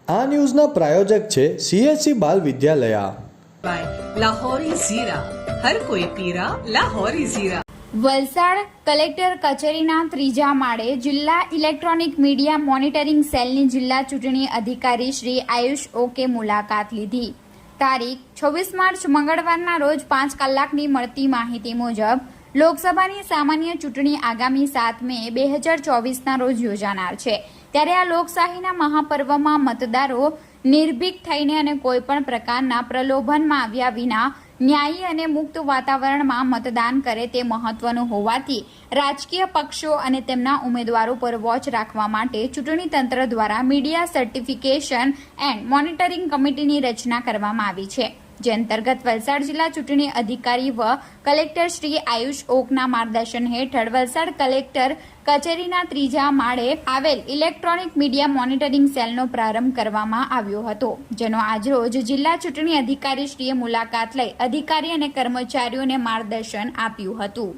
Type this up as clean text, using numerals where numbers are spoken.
આ ન્યૂઝના પ્રાયોજક છે CSC બાલ વિદ્યાલયા। લાહોરી ઝીરા, હર કોઈ પીરા લાહોરી ઝીરા। વલસાડ કલેક્ટર કચેરીના ત્રીજા માળે જિલ્લા ઇલેક્ટ્રોનિક મીડિયા મોનિટરિંગ સેલની જિલ્લા ચૂંટણી અધિકારી શ્રી આયુષ ઓકે મુલાકાત લીધી। તારીખ 26 માર્ચ મંગળવારના રોજ 5 કલાકની મળતી માહિતી મુજબ લોકસભાની સામાન્ય ચૂંટણી આગામી 7 મે 2024ના રોજ યોજાનાર છે। ત્યારે આ લોકશાહીના મહાપર્વમાં મતદારો નિર્ભીક થઈને અને કોઈપણ પ્રકારના પ્રલોભનમાં આવ્યા વિના ન્યાયી અને મુક્ત વાતાવરણમાં મતદાન કરે તે મહત્વનું હોવાથી રાજકીય પક્ષો અને તેમના ઉમેદવારો પર વોચ રાખવા માટે ચૂંટણી તંત્ર દ્વારા મીડિયા સર્ટિફિકેશન એન્ડ મોનિટરિંગ કમિટીની રચના કરવામાં આવી છે, જે અંતર્ગત વલસાડ જિલ્લા ચૂંટણી અધિકારી વ કલેક્ટર શ્રી આયુષ ઓકના માર્ગદર્શન હેઠળ વલસાડ કલેક્ટર કચેરીના ત્રીજા માળે આવેલ ઇલેક્ટ્રોનિક મીડિયા મોનિટરિંગ સેલનો પ્રારંભ કરવામાં આવ્યો હતો, જેનો આજરોજ જિલ્લા ચૂંટણી અધિકારીશ્રીએ મુલાકાત લઈ અધિકારી અને કર્મચારીઓને માર્ગદર્શન આપ્યું હતું।